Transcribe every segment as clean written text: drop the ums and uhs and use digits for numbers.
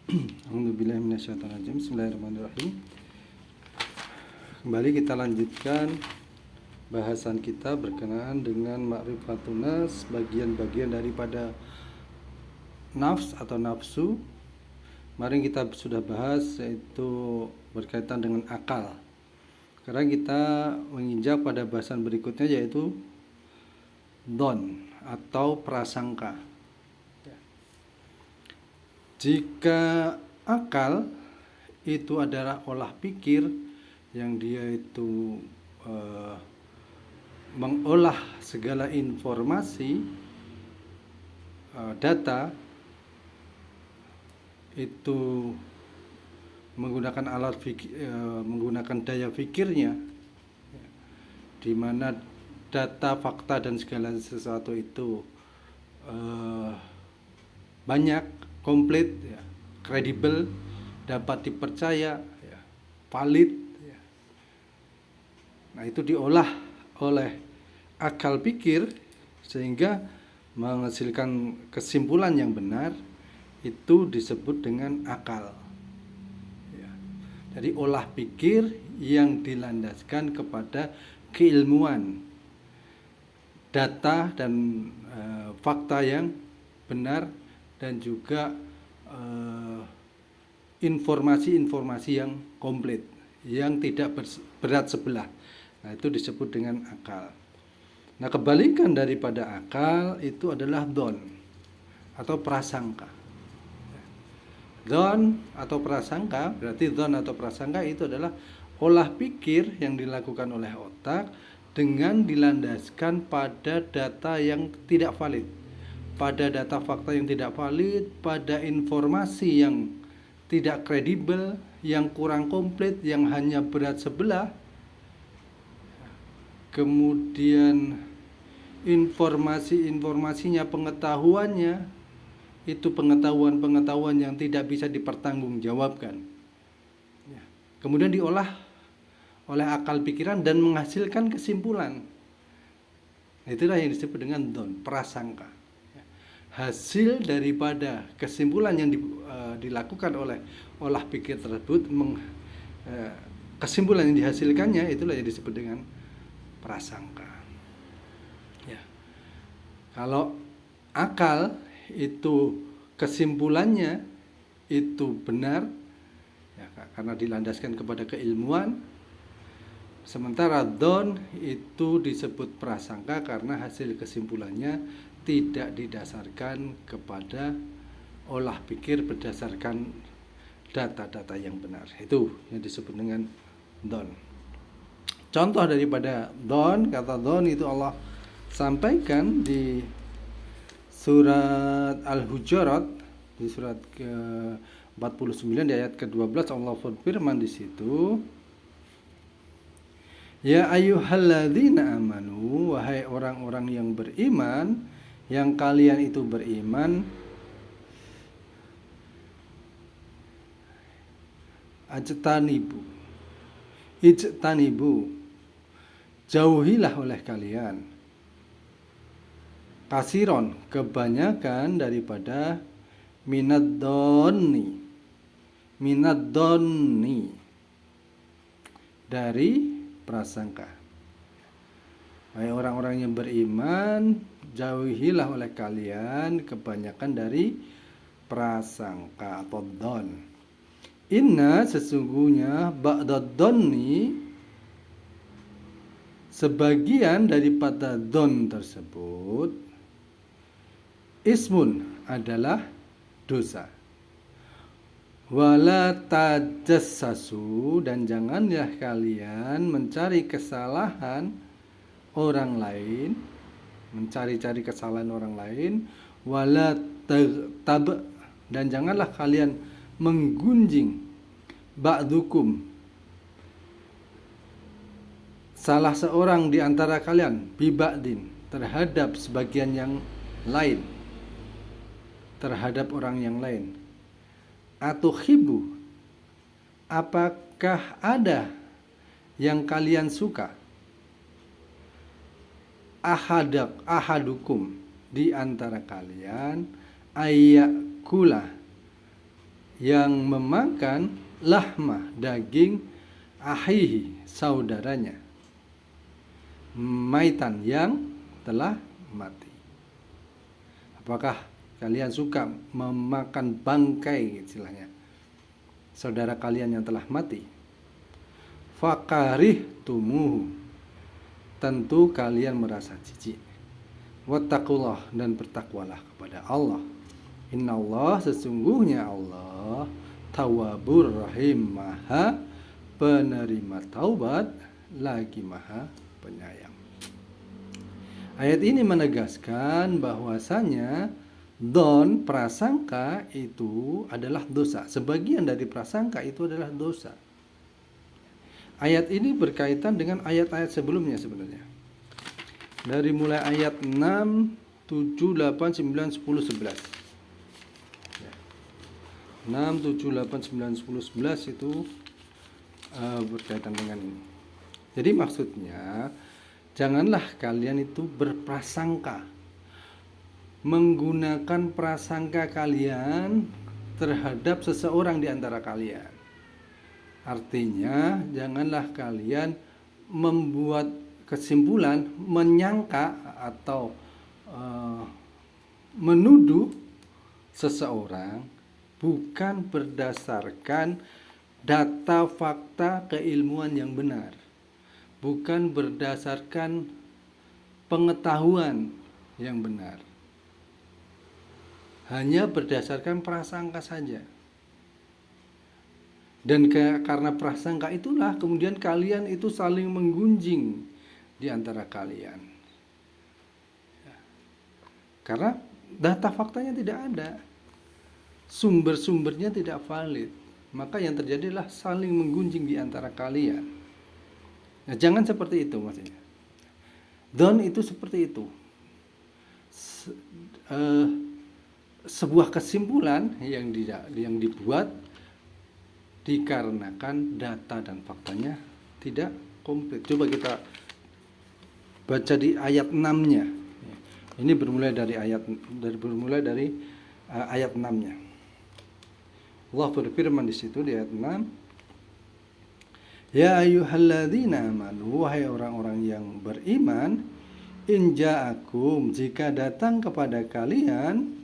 Alhamdulillah minasyaitonirrajim. Bismillahirrahmanirrahim. Kembali kita lanjutkan bahasan kita berkenaan dengan ma'rifatun nas, bagian-bagian daripada nafs atau nafsu. Kemarin kita sudah bahas yaitu berkaitan dengan akal. Sekarang kita menginjak pada bahasan berikutnya yaitu don atau prasangka. Jika akal itu adalah olah pikir yang dia itu mengolah segala informasi, data itu menggunakan menggunakan daya pikirnya, di mana data, fakta dan segala sesuatu itu banyak, komplit, ya, kredibel, dapat dipercaya, ya, valid, ya. Nah, itu diolah oleh akal pikir sehingga menghasilkan kesimpulan yang benar, itu disebut dengan akal. Ya. Jadi olah pikir yang dilandaskan kepada keilmuan, data dan fakta yang benar, dan juga informasi-informasi yang komplit, yang tidak berat sebelah. Nah, itu disebut dengan akal. Nah, kebalikan daripada akal itu adalah don atau prasangka. Don atau prasangka, berarti don atau prasangka itu adalah olah pikir yang dilakukan oleh otak dengan dilandaskan pada data yang tidak valid, pada data fakta yang tidak valid, pada informasi yang tidak kredibel, yang kurang komplit, yang hanya berat sebelah. Kemudian informasinya, pengetahuannya itu pengetahuan yang tidak bisa dipertanggungjawabkan. Kemudian diolah oleh akal pikiran dan menghasilkan kesimpulan. Itulah yang disebut dengan don, prasangka. Hasil daripada kesimpulan yang dilakukan oleh olah pikir tersebut, kesimpulan yang dihasilkannya, itulah yang disebut dengan prasangka. Ya. Kalau akal itu kesimpulannya itu benar, ya, karena dilandaskan kepada keilmuan, sementara don itu disebut prasangka karena hasil kesimpulannya tidak didasarkan kepada olah pikir berdasarkan data-data yang benar. Itu yang disebut dengan don. Contoh daripada don, kata don itu Allah sampaikan di surat Al-Hujurat, di surat ke-49 di ayat ke-12. Allah berfirman di situ, ya ayyuhalladzina amanu, wahai orang-orang yang beriman, yang kalian itu beriman, ijtanibu, jauhilah oleh kalian, kasiron, kebanyakan daripada minad donni, dari prasangka. Hai orang-orang yang beriman, jauhilah oleh kalian kebanyakan dari prasangka atau don. Inna, sesungguhnya, ba'dad donni, sebagian daripada don tersebut, ismun, adalah dosa. Wala tajassasu, dan janganlah kalian mencari kesalahan orang lain, mencari-cari kesalahan orang lain. Wala tab, dan janganlah kalian menggunjing ba'dukum, salah seorang di antara kalian, biba'din, terhadap sebagian yang lain, terhadap orang yang lain. Atuhibu, apakah ada yang kalian suka, ahadukum, di antara kalian, ayyakula, yang memakan lahmah, daging ahihi, saudaranya, maitan, yang telah mati. Apakah kalian suka memakan bangkai, istilahnya, saudara kalian yang telah mati? Fakarih tumuhu, tentu kalian merasa jijik. Wattaqullah, dan bertakwalah kepada Allah. Innallah, sesungguhnya Allah, tawwabur rahim, maha penerima taubat lagi maha penyayang. Ayat ini menegaskan bahwasanya don, prasangka, itu adalah dosa. Sebagian dari prasangka itu adalah dosa. Ayat ini berkaitan dengan ayat-ayat sebelumnya sebenarnya. Dari mulai ayat 6, 7, 8, 9, 10, 11. 6, 7, 8, 9, 10, 11 itu berkaitan dengan ini. Jadi maksudnya, janganlah kalian itu berprasangka, menggunakan prasangka kalian terhadap seseorang di antara kalian. Artinya, janganlah kalian membuat kesimpulan, menyangka atau menuduh seseorang bukan berdasarkan data, fakta, keilmuan yang benar, bukan berdasarkan pengetahuan yang benar, hanya berdasarkan prasangka saja. Dan karena prasangka itulah kemudian kalian itu saling menggunjing di antara kalian. Karena data faktanya tidak ada, sumber-sumbernya tidak valid, maka yang terjadi adalah saling menggunjing di antara kalian. Nah, jangan seperti itu maksudnya. Don itu seperti itu. Sebuah kesimpulan yang dibuat dikarenakan data dan faktanya tidak komplit. Coba kita baca di ayat 6-nya. Ini bermulai dari ayat 6-nya. Allah berfirman di situ di ayat 6, ya ayyuhalladzina amanu, wahai orang-orang yang beriman, in ja'akum, jika datang kepada kalian,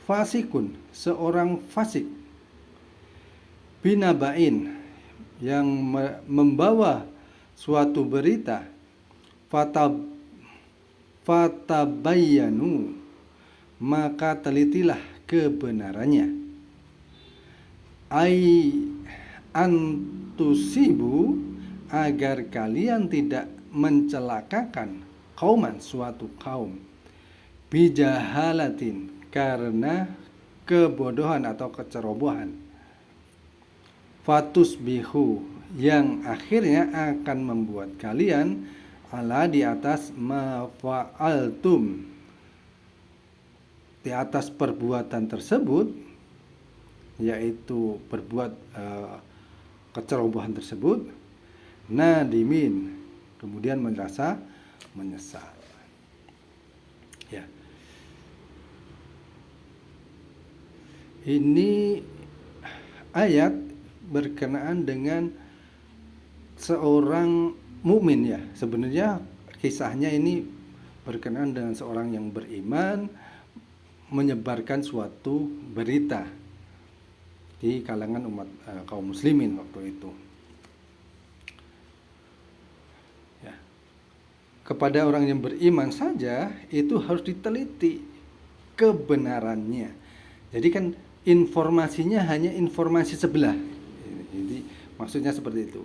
fasikun, seorang fasik, binabain, yang membawa suatu berita, fatabayyanu, maka telitilah kebenarannya, ai antusibu, agar kalian tidak mencelakakan kauman, suatu kaum, bijahalatin, karena kebodohan atau kecerobohan, fatusbihu, yang akhirnya akan membuat kalian ala, di atas, ma fa'altum, di atas perbuatan tersebut, yaitu berbuat kecerobohan tersebut, nadimin, kemudian merasa menyesal. Ya. Ini ayat berkenaan dengan seorang mukmin, ya. Sebenarnya kisahnya ini berkenaan dengan seorang yang beriman menyebarkan suatu berita di kalangan umat kaum muslimin waktu itu. Ya. Kepada orang yang beriman saja itu harus diteliti kebenarannya. Jadi kan informasinya hanya informasi sebelah. Jadi maksudnya seperti itu.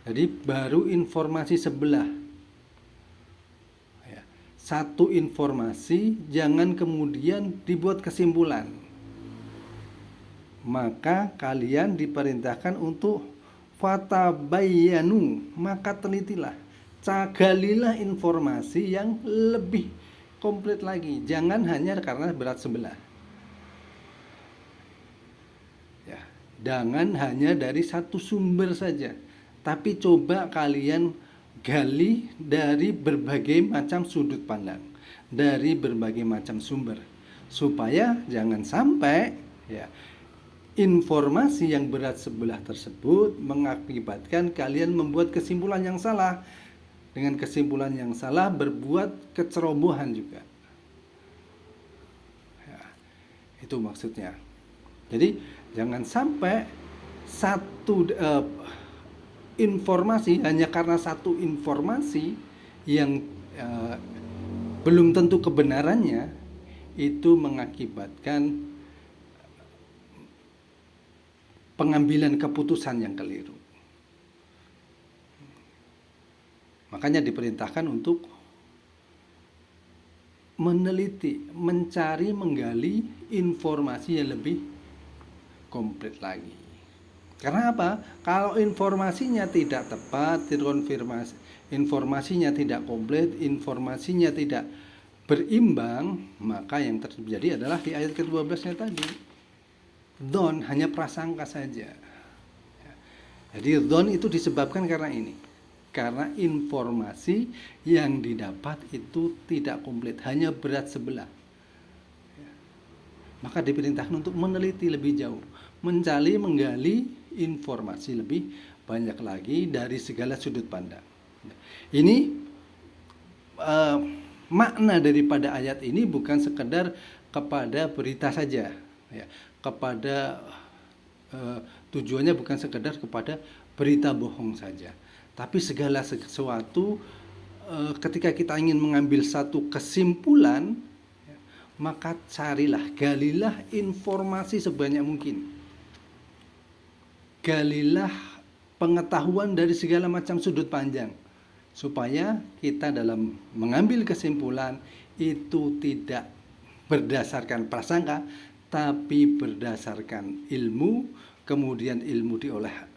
Jadi baru informasi sebelah. Ya. Satu informasi, jangan kemudian dibuat kesimpulan. Maka kalian diperintahkan untuk fatabayyanu, maka telitilah, cagalilah informasi yang lebih komplit lagi. Jangan hanya karena berat sebelah. Ya, jangan hanya dari satu sumber saja, tapi coba kalian gali dari berbagai macam sudut pandang, dari berbagai macam sumber, supaya jangan sampai Ya, informasi yang berat sebelah tersebut mengakibatkan kalian membuat kesimpulan yang salah. Dengan kesimpulan yang salah berbuat kecerobohan juga. Ya, itu maksudnya. Jadi jangan sampai informasi, hanya karena satu informasi yang eh, belum tentu kebenarannya, itu mengakibatkan pengambilan keputusan yang keliru. Makanya diperintahkan untuk meneliti, mencari, menggali informasi yang lebih komplit lagi. Karena apa? Kalau informasinya tidak tepat, terkonfirmasi, informasinya tidak komplit, informasinya tidak berimbang, maka yang terjadi adalah di ayat ke-12-nya tadi. Dzon hanya prasangka saja. Jadi dzon itu disebabkan karena ini. Karena informasi yang didapat itu tidak komplit, hanya berat sebelah. Maka diperintahkan untuk meneliti lebih jauh, mencari, menggali informasi lebih banyak lagi dari segala sudut pandang. Ini makna daripada ayat ini bukan sekedar kepada berita saja, ya, kepada tujuannya bukan sekedar kepada berita bohong saja, tapi segala sesuatu. Ketika kita ingin mengambil satu kesimpulan, maka carilah, galilah informasi sebanyak mungkin. Galilah pengetahuan dari segala macam sudut pandang, supaya kita dalam mengambil kesimpulan itu tidak berdasarkan prasangka, tapi berdasarkan ilmu, kemudian ilmu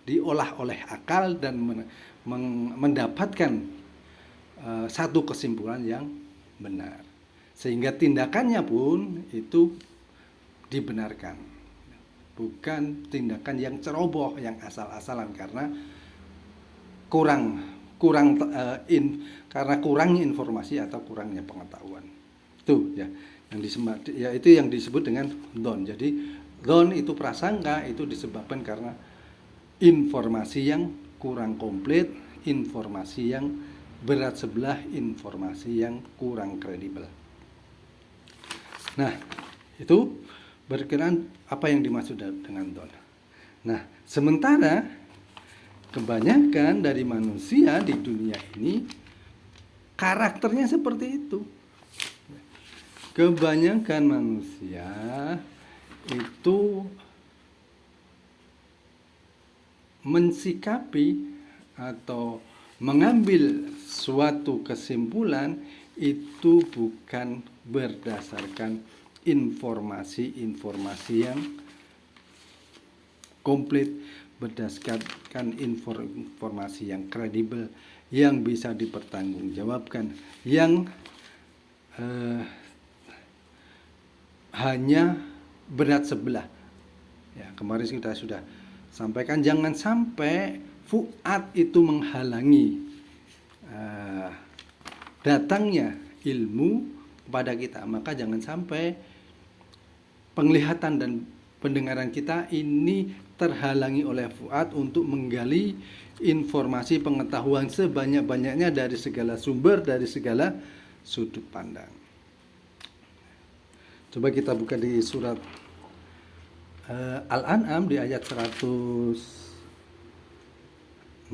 diolah oleh akal dan mendapatkan satu kesimpulan yang benar, sehingga tindakannya pun itu dibenarkan, bukan tindakan yang ceroboh, yang asal-asalan karena karena kurangnya informasi atau kurangnya pengetahuan. Itu ya itu yang disebut dengan dzon. Jadi dzon itu prasangka, itu disebabkan karena informasi yang kurang komplit, informasi yang berat sebelah, informasi yang kurang kredibel. Nah, itu berkenaan apa yang dimaksud dengan dzon. Nah, sementara kebanyakan dari manusia di dunia ini karakternya seperti itu. Kebanyakan manusia itu mensikapi atau mengambil suatu kesimpulan itu bukan berdasarkan informasi-informasi yang komplit, berdasarkan informasi yang kredibel, yang bisa dipertanggungjawabkan, yang hanya berat sebelah. Ya, kemarin kita sudah sampaikan, jangan sampai fuad itu menghalangi datangnya ilmu kepada kita. Maka jangan sampai penglihatan dan pendengaran kita ini terhalangi oleh fuad untuk menggali informasi pengetahuan sebanyak-banyaknya dari segala sumber, dari segala sudut pandang. Coba kita buka di surat Al-An'am di ayat 116.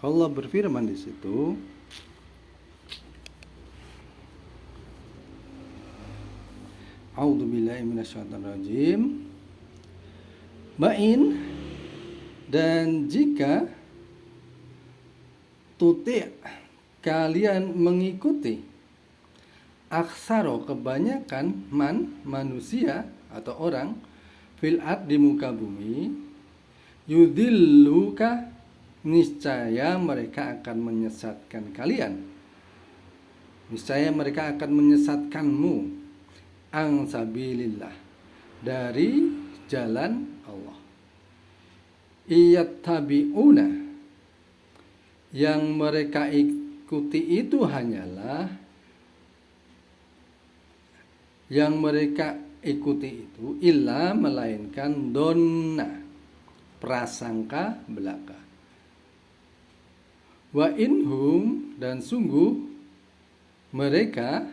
Allah berfirman di situ, A'udzubillahi minasyaitonirrajim. Ma'in, dan jika tuti' kalian mengikuti aksaro kebanyakan manusia atau orang fil ard di muka bumi, yudilluka, niscaya mereka akan menyesatkan kalian, niscaya mereka akan menyesatkanmu, ang sabilillah, dari jalan Allah. Iyattabi'una, yang mereka ikuti itu hanyalah, yang mereka ikuti itu illa melainkan donna, prasangka belaka. Wa inhum, dan sungguh mereka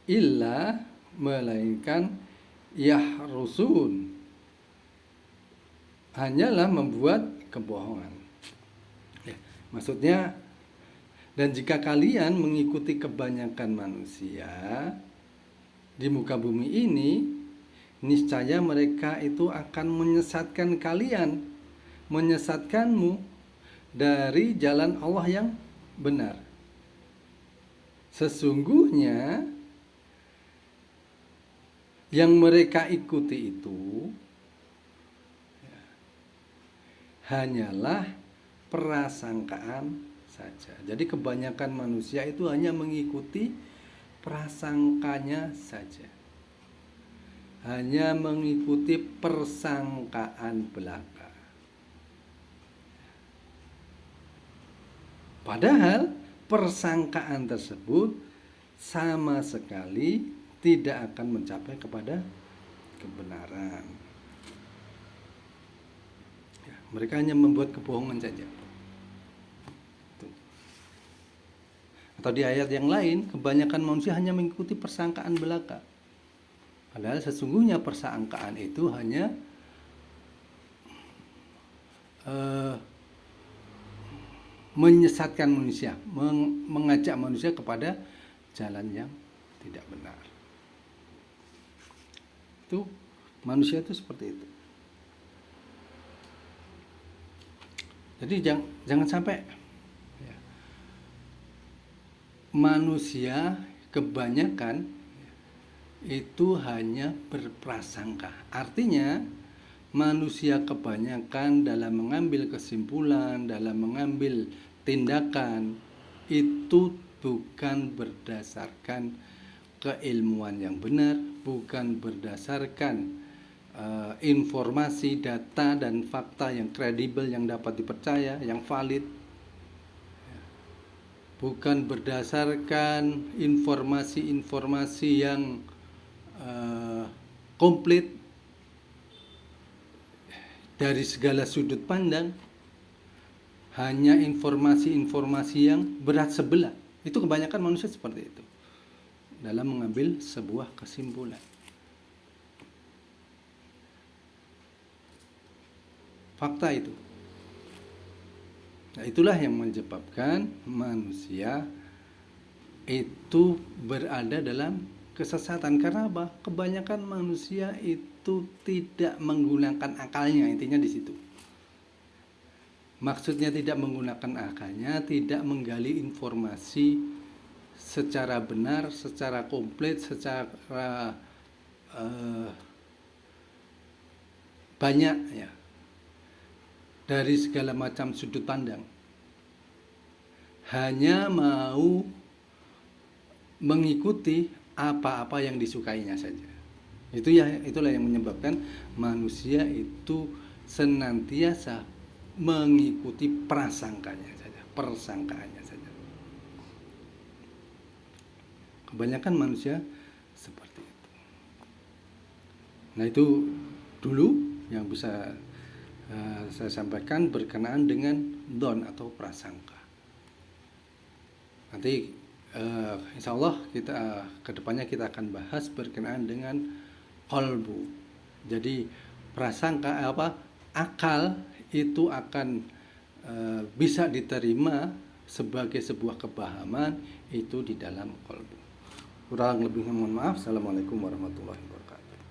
illa melainkan yahrusun, hanyalah membuat kebohongan. Ya, maksudnya, dan jika kalian mengikuti kebanyakan manusia di muka bumi ini, niscaya mereka itu akan menyesatkan kalian, menyesatkanmu dari jalan Allah yang benar. Sesungguhnya yang mereka ikuti itu hanyalah prasangkaan saja. Jadi kebanyakan manusia itu hanya mengikuti prasangkanya saja, hanya mengikuti persangkaan belaka. Padahal persangkaan tersebut sama sekali tidak akan mencapai kepada kebenaran. Ya, mereka hanya membuat kebohongan saja. Atau di ayat yang lain, kebanyakan manusia hanya mengikuti persangkaan belaka. Padahal sesungguhnya persangkaan itu hanya menyesatkan manusia, mengajak manusia kepada jalan yang tidak benar. Itu manusia itu seperti itu. Jadi jangan sampai ya, manusia kebanyakan itu hanya berprasangka. Artinya manusia kebanyakan dalam mengambil kesimpulan, dalam mengambil tindakan itu bukan berdasarkan keilmuan yang benar, bukan berdasarkan informasi, data, dan fakta yang kredibel, yang dapat dipercaya, yang valid, bukan berdasarkan informasi-informasi yang komplit dari segala sudut pandang, hanya informasi-informasi yang berat sebelah. Itu kebanyakan manusia seperti itu dalam mengambil sebuah kesimpulan. Fakta itu. Nah, itulah yang menyebabkan manusia itu berada dalam kesesatan. Karena apa? Kebanyakan manusia itu tidak menggunakan akalnya, intinya di situ. Maksudnya tidak menggunakan akalnya, tidak menggali informasi secara benar, secara komplit, secara banyak ya, dari segala macam sudut pandang. Hanya mau mengikuti apa-apa yang disukainya saja. Itulah yang menyebabkan manusia itu senantiasa mengikuti prasangkanya saja, persangkaannya saja. Kebanyakan manusia seperti itu. Nah, itu dulu yang bisa saya sampaikan berkenaan dengan don atau prasangka. Nanti insya Allah kita kedepannya kita akan bahas berkenaan dengan qalbu. Jadi prasangka akal itu akan bisa diterima sebagai sebuah kepahaman itu di dalam qalbu. Kurang lebihnya mohon maaf. Assalamualaikum warahmatullahi wabarakatuh.